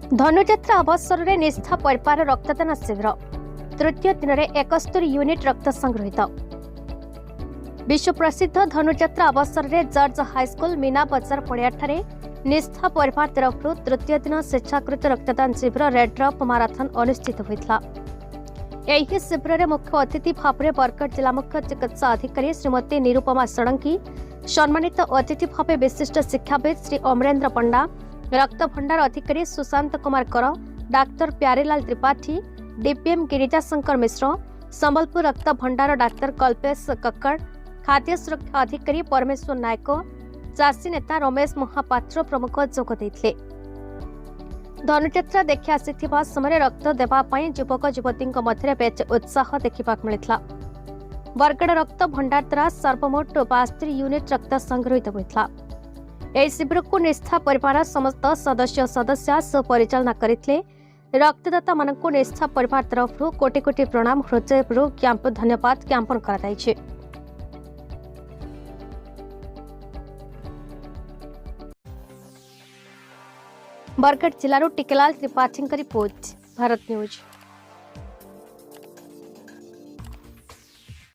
धनुजात्रा अवसर में निष्ठा परिवार रक्तदान शिविर तृतीय दिन में 71 यूनिट रक्त संग्रहित। विश्व प्रसिद्ध धनुजात्रा अवसर में जर्ज हाईस्कूल मीना बजार पड़ियाठारे निष्ठा परिवार तरफ तृतीय दिन स्वेच्छाकृत रक्तदान शिविर रेड ड्रप माराथन अनुष्ठित होता। यही शिविर में मुख्य अतिथि भाव में बरगढ़ जिला मुख्य चिकित्सा अधिकारी श्रीमती निरुपमा षडंगी, सम्मानित अतिथि भाव विशिष्ट शिक्षाविद श्री अमरेन्द्र पंडा, रक्त भंडार अधिकारी सुशांत कुमार कर, डाक्टर प्यारेलाल त्रिपाठी, डीपीएम गिरिजा शंकर मिश्र, संबलपुर रक्त भंडार डाक्तर कल्पेश कक्कड़, खाद्य सुरक्षा अधिकारी परमेश्वर नायक, चाषी नेता रमेश महापात्र प्रमुख जोग देथिले। धनुजात्रा देखि आसिथिबा समय रक्त देबा पई युवक युवती मध्य बेच उत्साह देखा मिलता। बरगड़ रक्त भंडार द्वारा सर्वमोट 72 यूनिट रक्त संग्रहित होता। यह शिविर को निष्ठा परिवार समस्त सदस्य सुपरिचालना करते। रक्तदाता मानक निष्ठा परिवार तरफ कोटि कोटि प्रणाम, हृदय धन्यवाद ज्ञापन कर। बरगढ़ जिलूर टिकेलाल त्रिपाठी रिपोर्ट, भारत न्यूज।